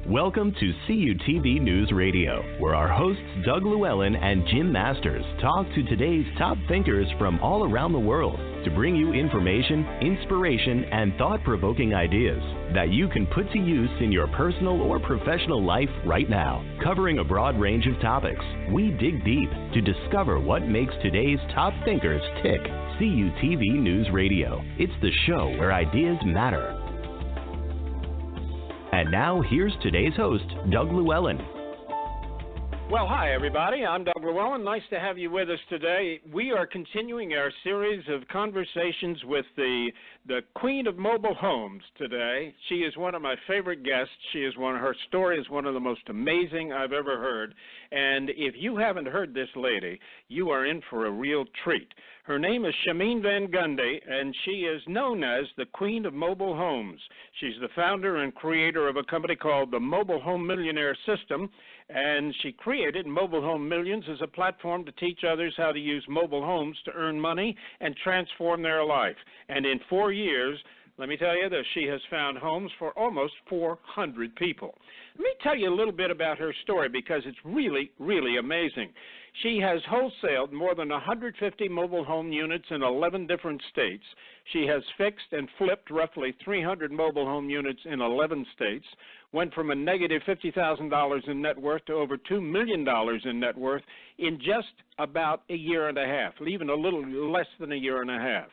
Welcome to CUTV News Radio, where our hosts Doug Llewelyn and Jim Masters talk to today's top thinkers from all around the world to bring you information, inspiration, and thought-provoking ideas that you can put to use in your personal or professional life right now. Covering a broad range of topics, we dig deep to discover what makes today's top thinkers tick. CUTV News Radio. It's the show where ideas matter. And now, here's today's host, Doug Llewelyn. Well, hi, everybody. I'm Doug Llewelyn. Nice to have you with us today. We are continuing our series of conversations with the Queen of Mobile Homes today. She is one of my favorite guests. Her story is one of the most amazing I've ever heard. And if you haven't heard this lady, you are in for a real treat. Her name is Chimene Van Gundy, and she is known as the Queen of Mobile Homes. She's the founder and creator of a company called the Mobile Home Millionaire System, and she created Mobile Home Millions as a platform to teach others how to use mobile homes to earn money and transform their life. And in 4 years, let me tell you that she has found homes for almost 400 people. Let me tell you a little bit about her story because it's really, really amazing. She has wholesaled more than 150 mobile home units in 11 different states. She has fixed and flipped roughly 300 mobile home units in 11 states, went from a negative $50,000 in net worth to over $2 million in net worth in just about a year and a half, even a little less than a year and a half.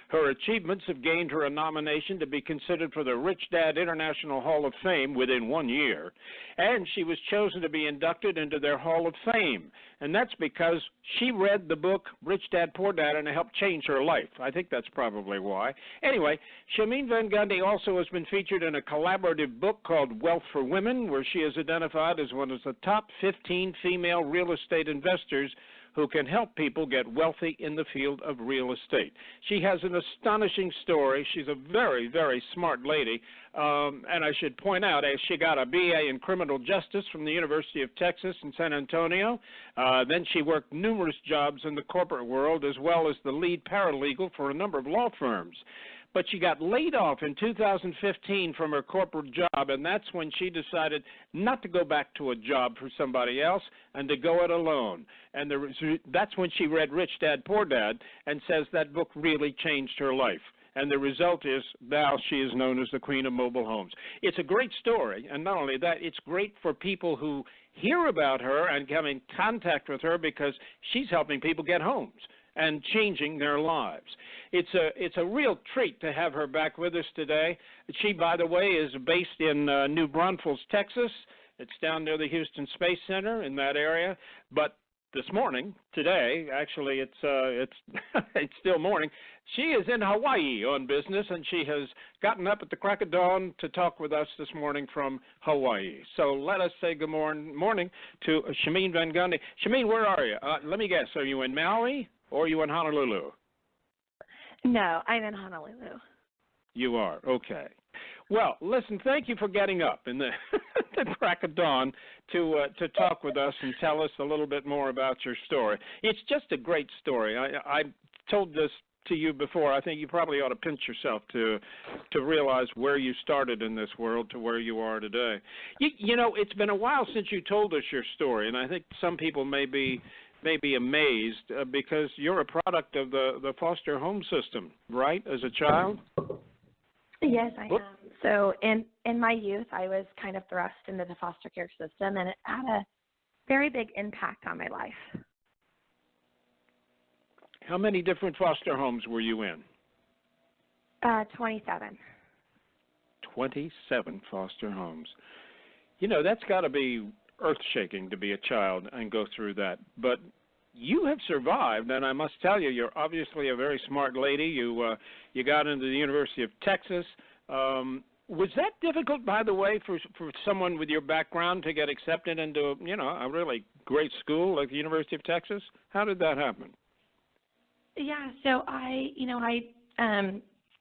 Her achievements have gained her a nomination to be considered for the Rich Dad International Hall of Fame within 1 year, and she was chosen to be inducted into their Hall of Fame. And that's because she read the book Rich Dad, Poor Dad, and it helped change her life. I think that's probably why. Anyway, Chimene Van Gundy also has been featured in a collaborative book called Wealth for Women, where she is identified as one of the top 15 female real estate investors who can help people get wealthy in the field of real estate. She has an astonishing story. She's a very, very smart lady. And I should point out, she got a BA in criminal justice from the University of Texas in San Antonio. Then she worked numerous jobs in the corporate world as well as the lead paralegal for a number of law firms. But she got laid off in 2015 from her corporate job, and that's when she decided not to go back to a job for somebody else and to go it alone. And that's when she read Rich Dad, Poor Dad and says that book really changed her life. And the result is now she is known as the Queen of Mobile Homes. It's a great story, and not only that, it's great for people who hear about her and come in contact with her because she's helping people get homes and changing their lives. It's a real treat to have her back with us today. She, by the way, is based in New Braunfels, Texas. It's down near the Houston Space Center in that area. But this morning, today, actually it's it's still morning, she is in Hawaii on business, and she has gotten up at the crack of dawn to talk with us this morning from Hawaii. So let us say good morning to Chimene Van Gundy. Chimene, where are you? Let me guess, are you in Maui or are you in Honolulu? No, I'm in Honolulu. You are, okay. Well, listen, thank you for getting up in the crack of dawn to talk with us and tell us a little bit more about your story. It's just a great story. I told this to you before. I think you probably ought to pinch yourself to realize where you started in this world to where you are today. You know, it's been a while since you told us your story, and I think some people may be amazed because you're a product of the foster home system, right, as a child? Yes, I am. So in my youth, I was kind of thrust into the foster care system, and it had a very big impact on my life. How many different foster homes were you in? 27. 27 foster homes. You know, that's got to be earth-shaking to be a child and go through that. But you have survived, and I must tell you, you're obviously a very smart lady. You got into the University of Texas. Was that difficult, by the way, for someone with your background to get accepted into, you know, a really great school like the University of Texas? How did that happen? Yeah, so I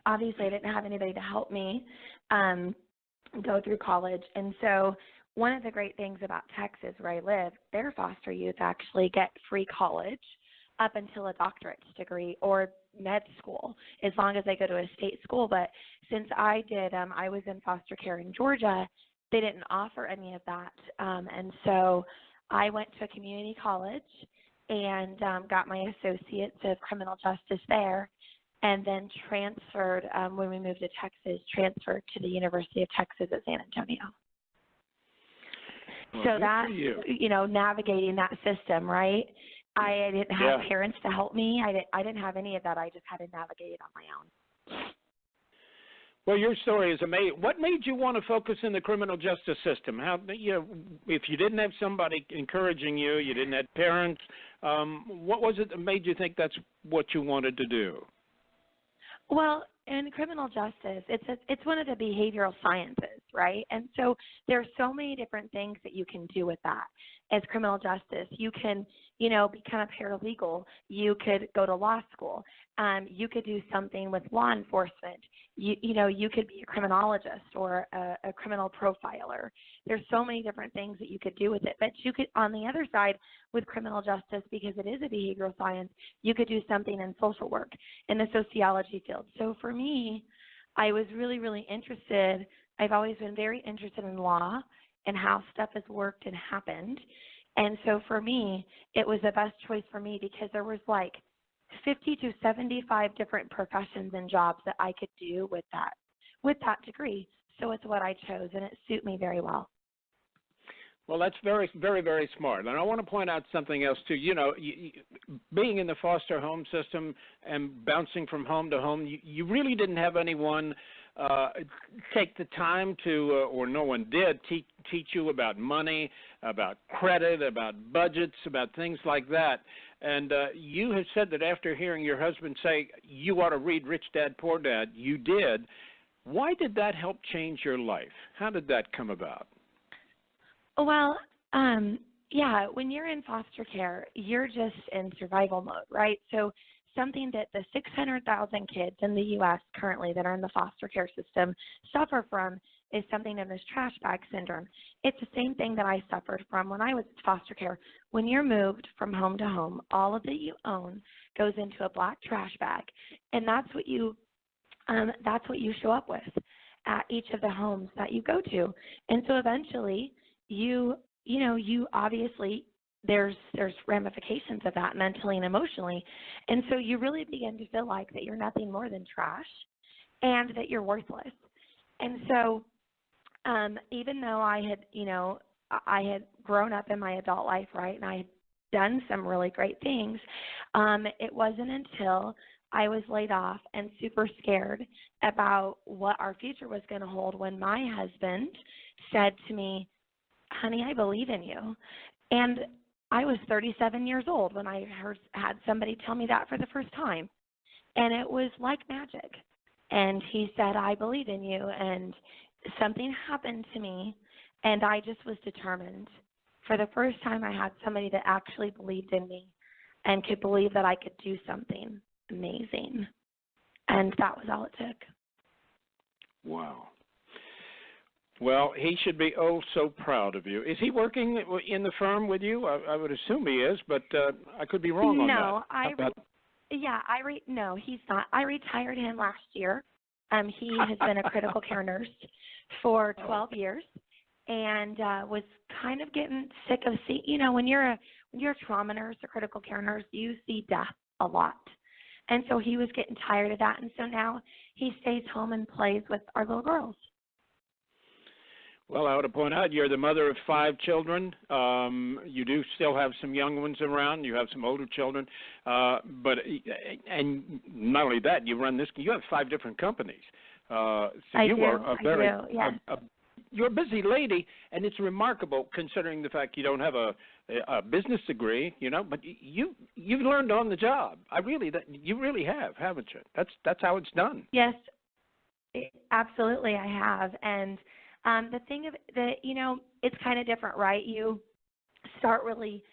obviously didn't have anybody to help me go through college, and so one of the great things about Texas, where I live, their foster youth actually get free college up until a doctorate's degree or med school, as long as they go to a state school. But since I was in foster care in Georgia, they didn't offer any of that. And so I went to a community college and got my associates of criminal justice there, and then transferred, when we moved to Texas, transferred to the University of Texas at San Antonio. Well, so that's, navigating that system, right? I didn't have parents to help me. I didn't have any of that. I just had to navigate it on my own. Well, your story is amazing. What made you want to focus in the criminal justice system? How, if you didn't have somebody encouraging you, you didn't have parents, what was it that made you think that's what you wanted to do? Well, in criminal justice, it's one of the behavioral sciences, right? And so there are so many different things that you can do with that as criminal justice. You can, become a paralegal. You could go to law school. You could do something with law enforcement. You could be a criminologist or a criminal profiler. There's so many different things that you could do with it. But you could, on the other side, with criminal justice, because it is a behavioral science, you could do something in social work, in the sociology field. So for me, I was really, really interested. I've always been very interested in law and how stuff has worked and happened. And so for me, it was the best choice for me because there was like 50 to 75 different professions and jobs that I could do with that degree. So it's what I chose, and it suited me very well. Well, that's very, very, very smart. And I want to point out something else, too. Being in the foster home system and bouncing from home to home, you really didn't have anyone take the time to, or no one did, teach you about money, about credit, about budgets, about things like that. And you have said that after hearing your husband say, you ought to read Rich Dad, Poor Dad, you did. Why did that help change your life? How did that come about? Well, when you're in foster care, you're just in survival mode, right? So something that the 600,000 kids in the U.S. currently that are in the foster care system suffer from is something known as trash bag syndrome. It's the same thing that I suffered from when I was in foster care. When you're moved from home to home, all of that you own goes into a black trash bag, and that's what you show up with at each of the homes that you go to. And so eventually, you obviously there's ramifications of that mentally and emotionally, and so you really begin to feel like that you're nothing more than trash, and that you're worthless. And so, even though I had grown up in my adult life, right, and I had done some really great things, it wasn't until I was laid off and super scared about what our future was going to hold when my husband said to me, honey, I believe in you. And I was 37 years old when I had somebody tell me that for the first time. And it was like magic. And he said, I believe in you. And something happened to me, and I just was determined. For the first time, I had somebody that actually believed in me and could believe that I could do something amazing. And that was all it took. Wow. Well, he should be so proud of you. Is he working in the firm with you? I would assume he is, but I could be wrong on that. No, he's not. I retired him last year. He has been a critical care nurse for 12 years and was kind of getting sick of when you're a trauma nurse, a critical care nurse, you see death a lot. And so he was getting tired of that, and so now he stays home and plays with our little girls. Well, I want to point out you're the mother of 5 children. You do still have some young ones around. You have some older children. And not only that, you have 5 different companies. You're a busy lady, and it's remarkable considering the fact you don't have a business degree, but you've learned on the job. You really have, haven't you? That's how it's done. Yes, absolutely, I have. And the thing of that, it's kind of different, right? You start really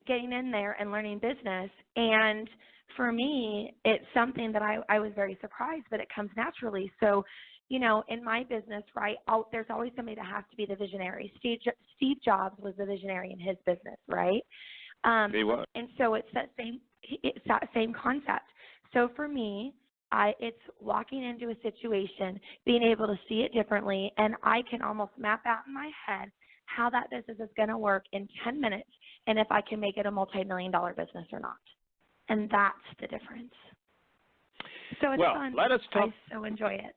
getting in there and learning business. And for me, it's something that I was very surprised, but it comes naturally. So, in my business, right, there's always somebody that has to be the visionary. Steve Jobs was the visionary in his business, right? He was. And so it's that same concept. So for me, It's walking into a situation, being able to see it differently, and I can almost map out in my head how that business is going to work in 10 minutes and if I can make it a multi-million-dollar business or not. And that's the difference. So it's fun. Let us talk. I so enjoy it.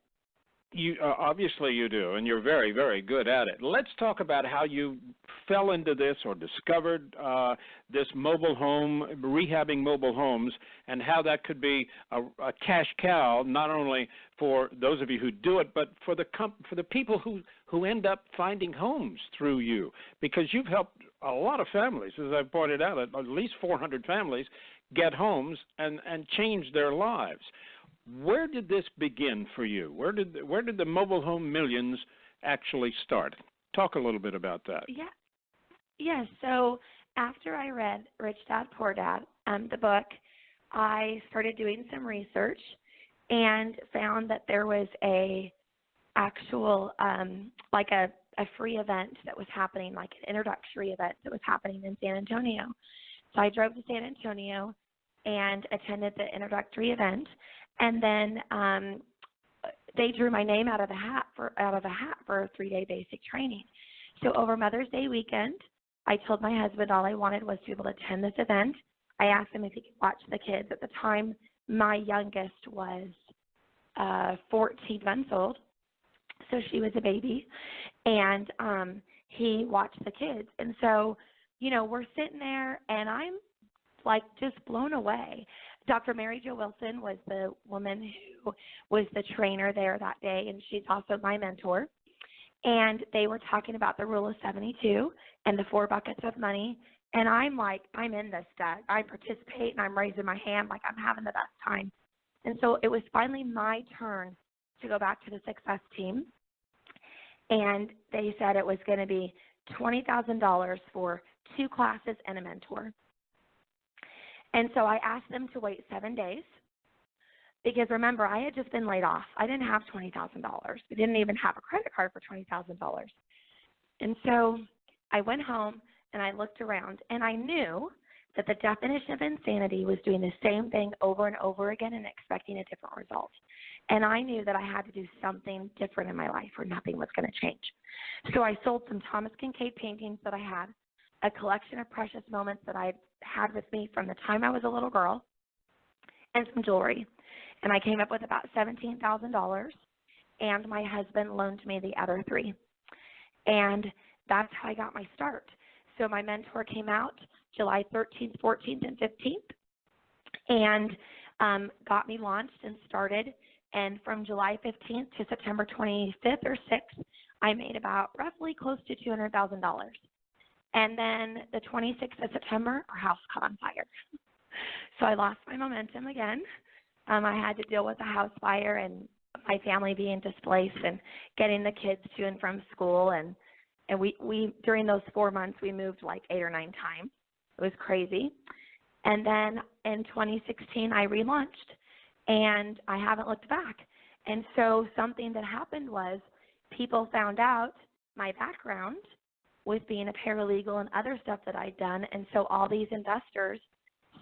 You obviously you do, and you're very, very good at it. Let's talk about how you fell into this or discovered this mobile home, rehabbing mobile homes, and how that could be a cash cow, not only for those of you who do it, but for the people who end up finding homes through you, because you've helped a lot of families, as I pointed out, at least 400 families get homes and change their lives. Where did this begin for you? Where did the Mobile Home Millions actually start? Talk a little bit about that. Yeah. So after I read Rich Dad Poor Dad, the book, I started doing some research and found that there was a actual like a free event that was happening, like an introductory event that was happening in San Antonio. So I drove to San Antonio and attended the introductory event. And then they drew my name out of a hat for a 3-day basic training. So over Mother's Day weekend, I told my husband all I wanted was to be able to attend this event. I asked him if he could watch the kids. At the time, my youngest was 14 months old, so she was a baby, and he watched the kids. And so, we're sitting there, and I'm like just blown away. Dr. Mary Jo Wilson was the woman who was the trainer there that day, and she's also my mentor. And they were talking about the Rule of 72 and the 4 buckets of money. And I'm like, I'm in this, Doug. I participate, and I'm raising my hand like I'm having the best time. And so it was finally my turn to go back to the success team. And they said it was going to be $20,000 for 2 classes and a mentor. And so I asked them to wait 7 days because, remember, I had just been laid off. I didn't have $20,000. I didn't even have a credit card for $20,000. And so I went home and I looked around, and I knew that the definition of insanity was doing the same thing over and over again and expecting a different result. And I knew that I had to do something different in my life or nothing was going to change. So I sold some Thomas Kincaid paintings that I had, a collection of precious moments that I had with me from the time I was a little girl, and some jewelry. And I came up with about $17,000, and my husband loaned me the other $3,000. And that's how I got my start. So my mentor came out July 13th, 14th, and 15th, and got me launched and started. And from July 15th to September 25th or 6th, I made about roughly close to $200,000. And then the 26th of September, our house caught on fire. So I lost my momentum again. I had to deal with a house fire and my family being displaced and getting the kids to and from school. And we during those 4 months, we moved like 8 or 9 times. It was crazy. And then in 2016, I relaunched, and I haven't looked back. And so something that happened was people found out my background with being a paralegal and other stuff that I'd done. And so all these investors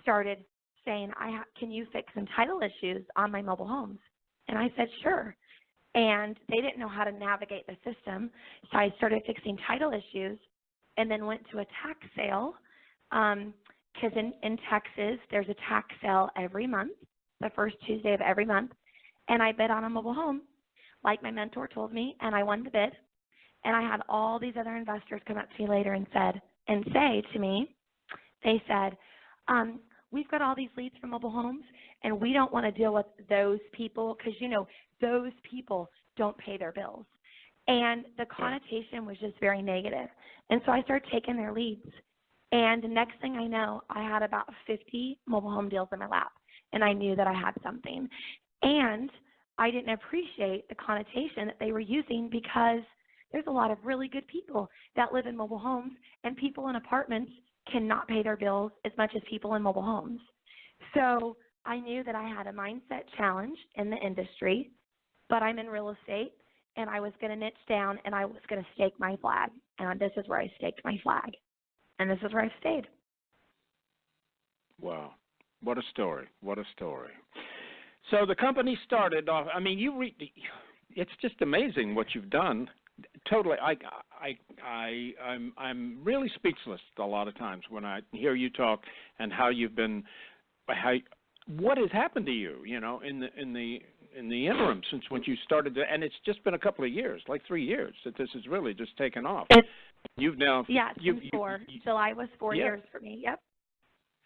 started saying, can you fix some title issues on my mobile homes? And I said, sure. And they didn't know how to navigate the system. So I started fixing title issues and then went to a tax sale because in Texas, there's a tax sale every month, the first Tuesday of every month. And I bid on a mobile home, like my mentor told me, and I won the bid. And I had all these other investors come up to me later and say to me, they said, we've got all these leads from mobile homes, and we don't want to deal with those people because, those people don't pay their bills. And the connotation was just very negative. And so I started taking their leads. And the next thing I know, I had about 50 mobile home deals in my lap, and I knew that I had something. And I didn't appreciate the connotation that they were using because there's a lot of really good people that live in mobile homes, and people in apartments cannot pay their bills as much as people in mobile homes. So I knew that I had a mindset challenge in the industry, but I'm in real estate, and I was going to niche down, and I was going to stake my flag. And this is where I staked my flag, and this is where I've stayed. Wow. What a story. What a story. So the company started off. I mean, it's just amazing what you've done. Totally, I'm really speechless a lot of times when I hear you talk and how you've been, what has happened to you, you know, in the interim since when you started to, and it's just been a couple of years, like 3 years, that this has really just taken off. You've now, it's 4. July was 4 years for me. Yep.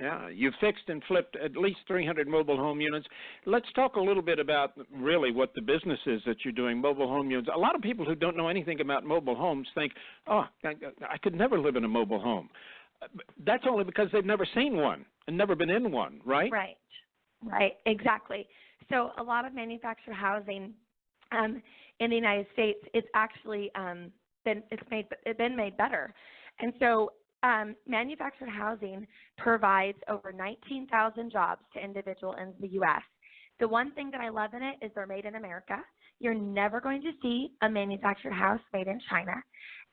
Yeah, you've fixed and flipped at least 300 mobile home units. Let's talk a little bit about really what the business is that you're doing, mobile home units. A lot of people who don't know anything about mobile homes think, oh, I could never live in a mobile home. That's only because they've never seen one and never been in one, right? Right, exactly. So a lot of manufactured housing in the United States, it's actually been made better. And so manufactured housing provides over 19,000 jobs to individuals in the U.S. The one thing that I love in it is they're made in America. You're never going to see a manufactured house made in China.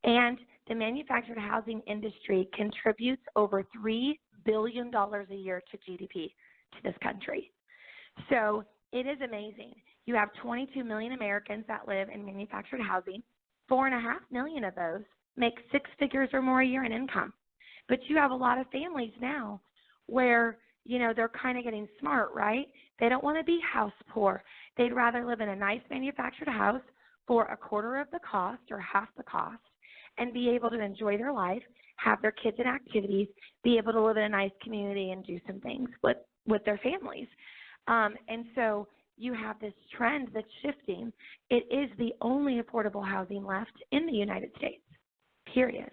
And the manufactured housing industry contributes over $3 billion a year to GDP to this country. So it is amazing. You have 22 million Americans that live in manufactured housing. 4.5 million of those make 6 figures or more a year in income. But you have a lot of families now where, you know, they're kind of getting smart, right? They don't want to be house poor. They'd rather live in a nice manufactured house for a quarter of the cost or half the cost and be able to enjoy their life, have their kids in activities, be able to live in a nice community and do some things with their families. And so you have this trend that's shifting. It is the only affordable housing left in the United States, period.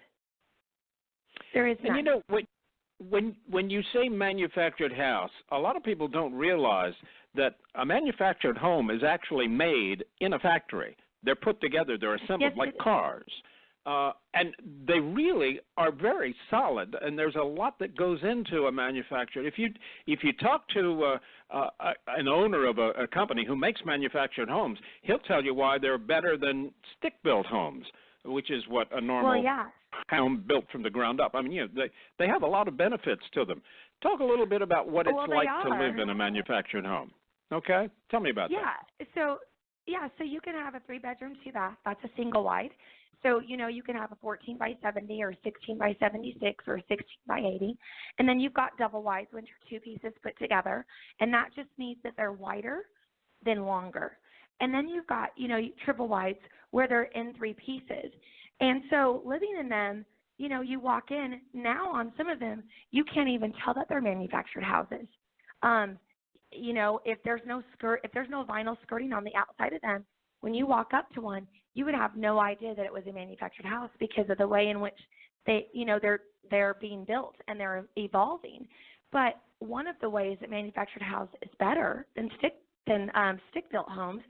There is none. And you know, when you say manufactured house, a lot of people don't realize that a manufactured home is actually made in a factory. They're put together, they're assembled like cars. And they really are very solid, and there's a lot that goes into a manufactured. If you talk to an owner of a company who makes manufactured homes, he'll tell you why they're better than stick-built homes, which is what a normal home built from the ground up. I mean, you know, they have a lot of benefits to them. Talk a little bit about what it's like to live in a manufactured home. Okay, tell me about that. So you can have a 3-bedroom, 2-bath. That's a single wide. So, you know, you can have a 14 by 70 or 16 by 76 or 16 by 80. And then you've got double wides, which are 2 pieces put together. And that just means that they're wider than longer. And then you've got, you know, triple wides where they're in 3 pieces. And so living in them, you know, you walk in, now on some of them, you can't even tell that they're manufactured houses. You know, if there's no vinyl skirting on the outside of them, when you walk up to one, you would have no idea that it was a manufactured house because of the way in which they're being built and they're evolving. But one of the ways that manufactured house is better than stick-built homes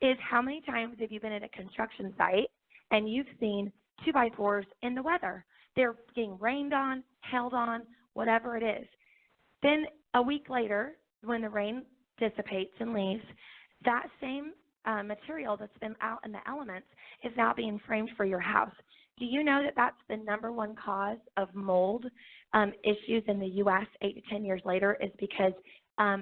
is how many times have you been at a construction site and you've seen 2x4s in the weather? They're getting rained on, held on, whatever it is. Then a week later, when the rain dissipates and leaves, that same material that's been out in the elements is now being framed for your house. Do you know that that's the number one cause of mold issues in the U.S. 8 to 10 years later is because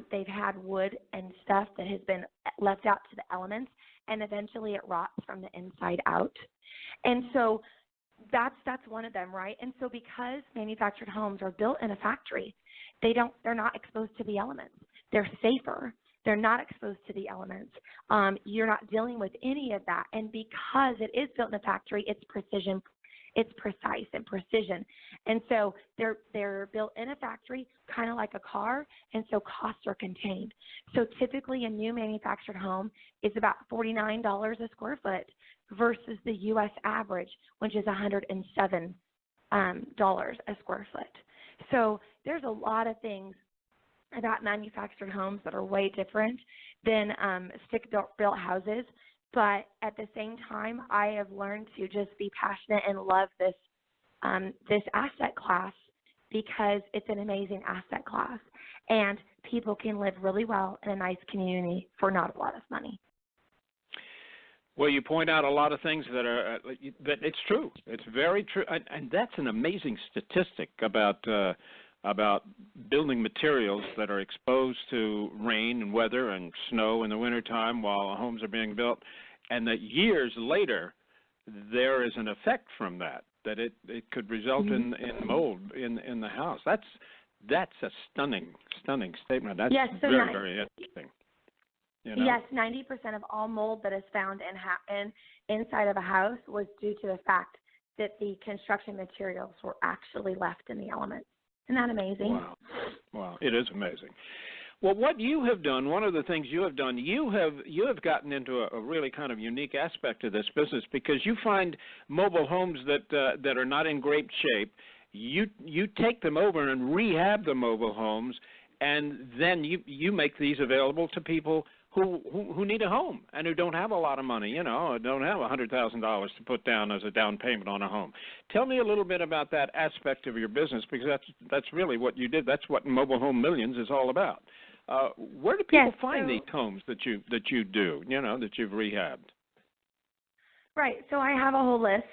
they've had wood and stuff that has been left out to the elements, and eventually it rots from the inside out. And so that's one of them, right? And so because manufactured homes are built in a factory, they're not exposed to the elements. They're safer. They're not exposed to the elements. You're not dealing with any of that. And because it is built in a factory, it's precision, it's precise and precision. And so they're built in a factory, kind of like a car, and so costs are contained. So typically a new manufactured home is about $49 a square foot versus the U.S. average, which is $107 a square foot. So there's a lot of things about manufactured homes that are way different than stick-built houses. But at the same time, I have learned to just be passionate and love this asset class because it's an amazing asset class. And people can live really well in a nice community for not a lot of money. Well, you point out a lot of things that it's true. It's very true. And that's an amazing statistic about about building materials that are exposed to rain and weather and snow in the wintertime while homes are being built, and that years later there is an effect from that it could result in mold in the house. That's a stunning statement. That's very interesting. You know? Yes, 90% of all mold that is found inside of a house was due to the fact that the construction materials were actually left in the elements. Isn't that amazing? Wow, it is amazing. Well, what you have done, one of the things you have done, you have gotten into a really kind of unique aspect of this business, because you find mobile homes that are not in great shape. You take them over and rehab the mobile homes, and then you make these available to people who need a home and who don't have a lot of money, don't have $100,000 to put down as a down payment on a home. Tell me a little bit about that aspect of your business, because that's really what you did. That's what Mobile Home Millions is all about. Where do people find these homes that you do, that you've rehabbed? Right. So I have a whole list.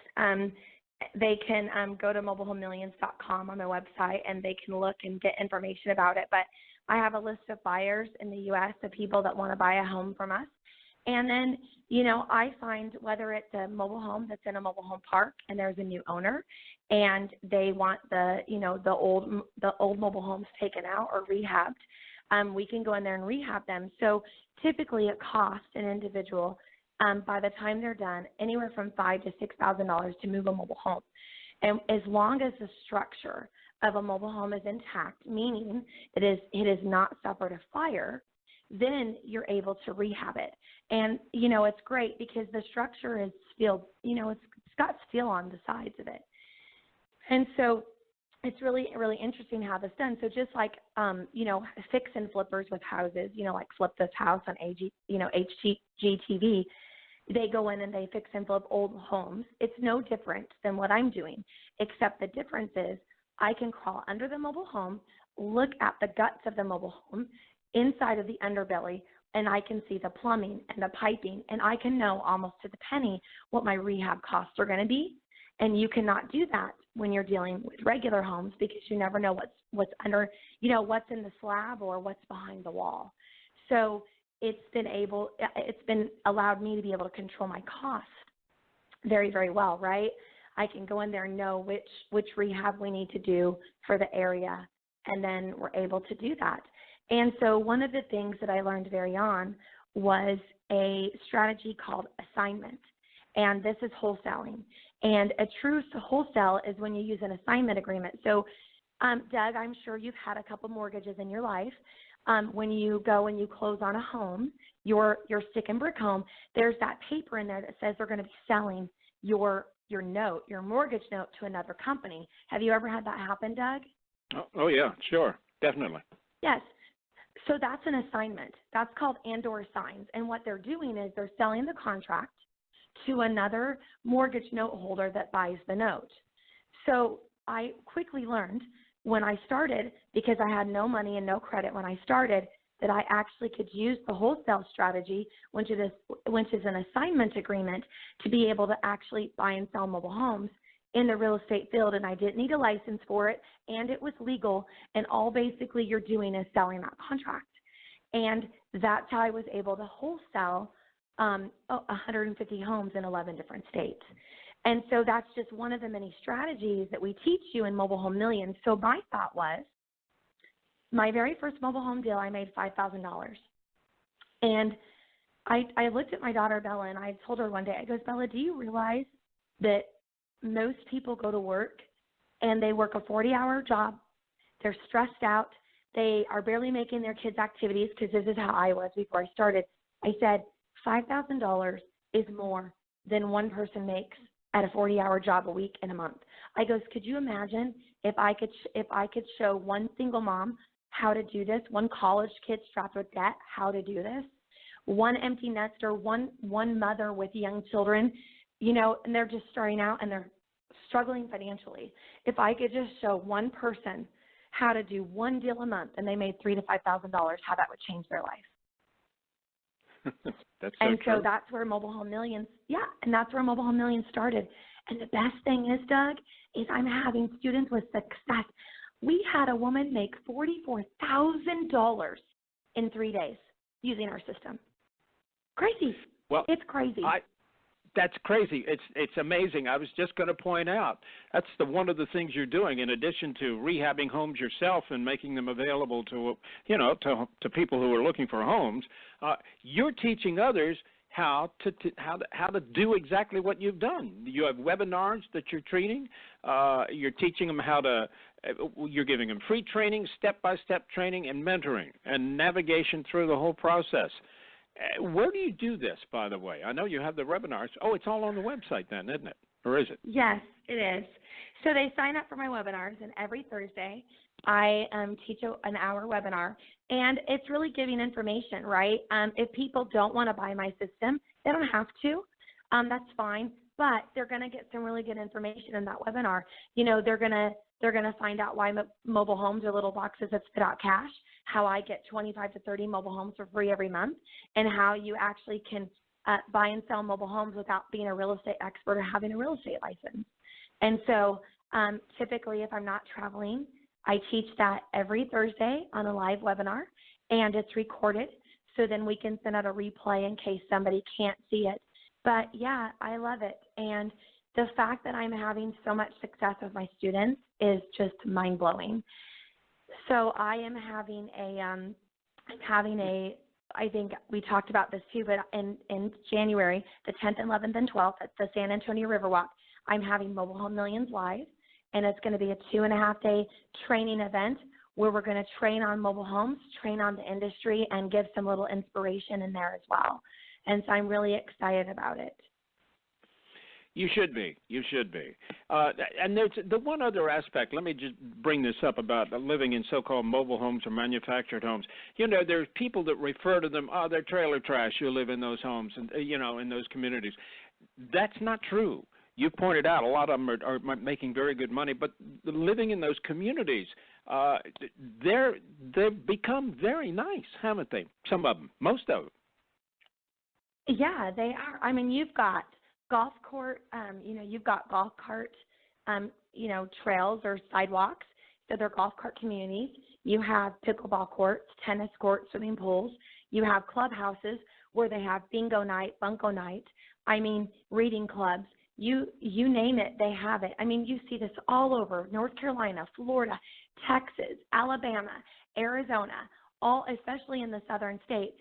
They can go to mobilehomemillions.com on their website, and they can look and get information about it. But I have a list of buyers in the U.S., of people that want to buy a home from us. And then, I find whether it's a mobile home that's in a mobile home park and there's a new owner and they want the old mobile homes taken out or rehabbed, we can go in there and rehab them. So typically it costs an individual, by the time they're done, anywhere from $5,000 to $6,000 to move a mobile home. And as long as the structure of a mobile home is intact, meaning it has not suffered a fire, then you're able to rehab it. And, it's great because the structure is steel, it's got steel on the sides of it. And so it's really, really interesting how this is done. So just like, fix and flippers with houses, like Flip This House on HGTV, they go in and they fix and flip old homes. It's no different than what I'm doing, except the difference is I can crawl under the mobile home, look at the guts of the mobile home, inside of the underbelly, and I can see the plumbing and the piping, and I can know almost to the penny what my rehab costs are going to be. And you cannot do that when you're dealing with regular homes, because you never know what's under, what's in the slab or what's behind the wall. So it's been allowed me to be able to control my cost very, very well, right? I can go in there and know which rehab we need to do for the area, and then we're able to do that. And so one of the things that I learned very on was a strategy called assignment, and this is wholesaling. And a true wholesale is when you use an assignment agreement. So, Doug, I'm sure you've had a couple mortgages in your life. When you go and you close on a home, your stick and brick home, there's that paper in there that says they're going to be selling your note, your mortgage note, to another company. Have you ever had that happen, Doug? Oh yeah, sure, definitely. Yes. So that's an assignment. That's called and/or assigns. And what they're doing is they're selling the contract to another mortgage note holder that buys the note. So I quickly learned when I started, because I had no money and no credit when I started, that I actually could use the wholesale strategy, which is an assignment agreement, to be able to actually buy and sell mobile homes in the real estate field. And I didn't need a license for it, and it was legal, and all basically you're doing is selling that contract. And that's how I was able to wholesale 150 homes in 11 different states. And so that's just one of the many strategies that we teach you in Mobile Home Millions. So my thought was, my very first mobile home deal, I made $5,000. And I looked at my daughter, Bella, and I told her one day, I goes, Bella, do you realize that most people go to work and they work a 40-hour job, they're stressed out, they are barely making their kids' activities, because this is how I was before I started. I said, $5,000 is more than one person makes at a 40-hour job a week in a month. I goes, could you imagine if I could show one single mom how to do this, one college kid strapped with debt how to do this, one empty nester, one mother with young children, and they're just starting out and they're struggling financially. If I could just show one person how to do one deal a month and they made $3,000 to $5,000, how that would change their life. That's so true. So that's where Mobile Home Millions, and that's where Mobile Home Millions started. And the best thing is, Doug, is I'm having students with success. We had a woman make $44,000 in 3 days using our system. Crazy. Well, it's crazy. That's crazy. It's amazing. I was just going to point out that's one of the things you're doing in addition to rehabbing homes yourself and making them available to to people who are looking for homes. You're teaching others how to do exactly what you've done. You have webinars that you're treating. You're teaching them you're giving them free training, step-by-step training, and mentoring and navigation through the whole process. Where do you do this, by the way? I know you have the webinars. Oh, it's all on the website then, isn't it? Or is it? Yes, it is. So they sign up for my webinars, and every Thursday I teach an hour webinar, and it's really giving information, right? If people don't want to buy my system, they don't have to. That's fine, but they're going to get some really good information in that webinar. They're going to find out why mobile homes are little boxes that spit out cash, how I get 25 to 30 mobile homes for free every month, and how you actually can buy and sell mobile homes without being a real estate expert or having a real estate license. And so typically if I'm not traveling, I teach that every Thursday on a live webinar, and it's recorded, so then we can send out a replay in case somebody can't see it. But, yeah, I love it. And the fact that I'm having so much success with my students is just mind-blowing. So I am having I think we talked about this too, but in January, the 10th, 11th, and 12th at the San Antonio Riverwalk, I'm having Mobile Home Millions Live, and it's going to be a 2.5-day training event where we're going to train on mobile homes, train on the industry, and give some little inspiration in there as well. And so I'm really excited about it. You should be. And there's the one other aspect. Let me just bring this up about living in so-called mobile homes or manufactured homes. There's people that refer to them, they're trailer trash. You live in those homes and, in those communities. That's not true. You pointed out a lot of them are making very good money, but living in those communities, they've become very nice, haven't they? Some of them, most of them. Yeah, they are. I mean, you've got golf court, you've got golf cart, trails or sidewalks. So they're golf cart communities. You have pickleball courts, tennis courts, swimming pools. You have clubhouses where they have bingo night, bunko night. Reading clubs. You name it, they have it. You see this all over North Carolina, Florida, Texas, Alabama, Arizona, especially in the southern states.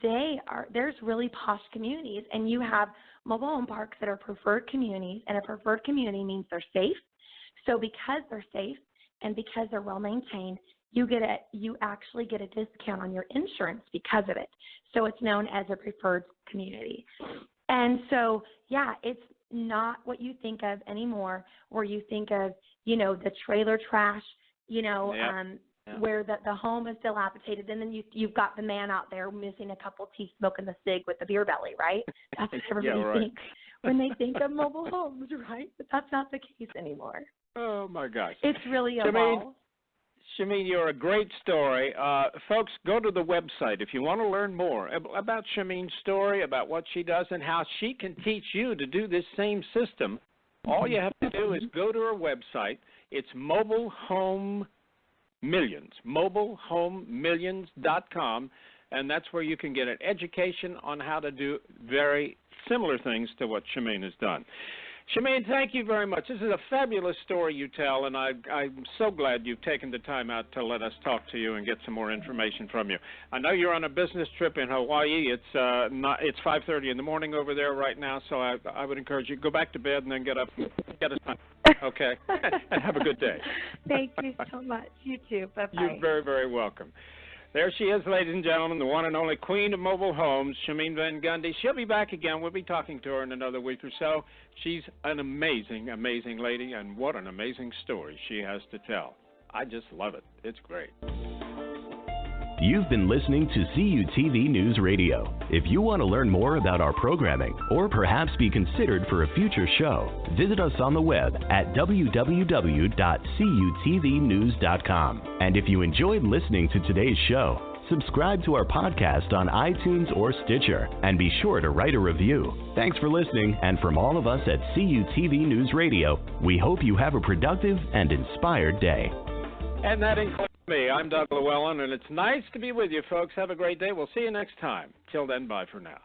There's really posh communities, and you have mobile home parks that are preferred communities, and a preferred community means they're safe. So because they're safe and because they're well maintained, you actually get a discount on your insurance because of it. So it's known as a preferred community. And so, yeah, it's not what you think of anymore, where you think of, the trailer trash, where the home is dilapidated, and then you've got the man out there missing a couple teeth smoking the cig with the beer belly, right? That's what everybody thinks when they think of mobile homes, right? But that's not the case anymore. Oh, my gosh. It's really evolved. Chimene, you're a great story. Folks, go to the website if you want to learn more about Chimene's story, about what she does, and how she can teach you to do this same system. All you have to do is go to her website. It's Mobile Home Millions, mobilehomemillions.com, and that's where you can get an education on how to do very similar things to what Chimene has done. Chimene, thank you very much. This is a fabulous story you tell, and I'm so glad you've taken the time out to let us talk to you and get some more information from you. I know you're on a business trip in Hawaii. It's 5:30 in the morning over there right now, so I would encourage you to go back to bed and then get up and get us time. Okay? And have a good day. Thank you so much. You too. Bye-bye. You're very, very welcome. There she is, ladies and gentlemen, the one and only queen of mobile homes, Chimene Van Gundy. She'll be back again. We'll be talking to her in another week or so. She's an amazing, amazing lady, and what an amazing story she has to tell. I just love it. It's great. You've been listening to CUTV News Radio. If you want to learn more about our programming or perhaps be considered for a future show, visit us on the web at www.cutvnews.com. And if you enjoyed listening to today's show, subscribe to our podcast on iTunes or Stitcher, and be sure to write a review. Thanks for listening, and from all of us at CUTV News Radio, we hope you have a productive and inspired day. And that includes me. I'm Doug Llewelyn, and it's nice to be with you, folks. Have a great day. We'll see you next time. Till then, bye for now.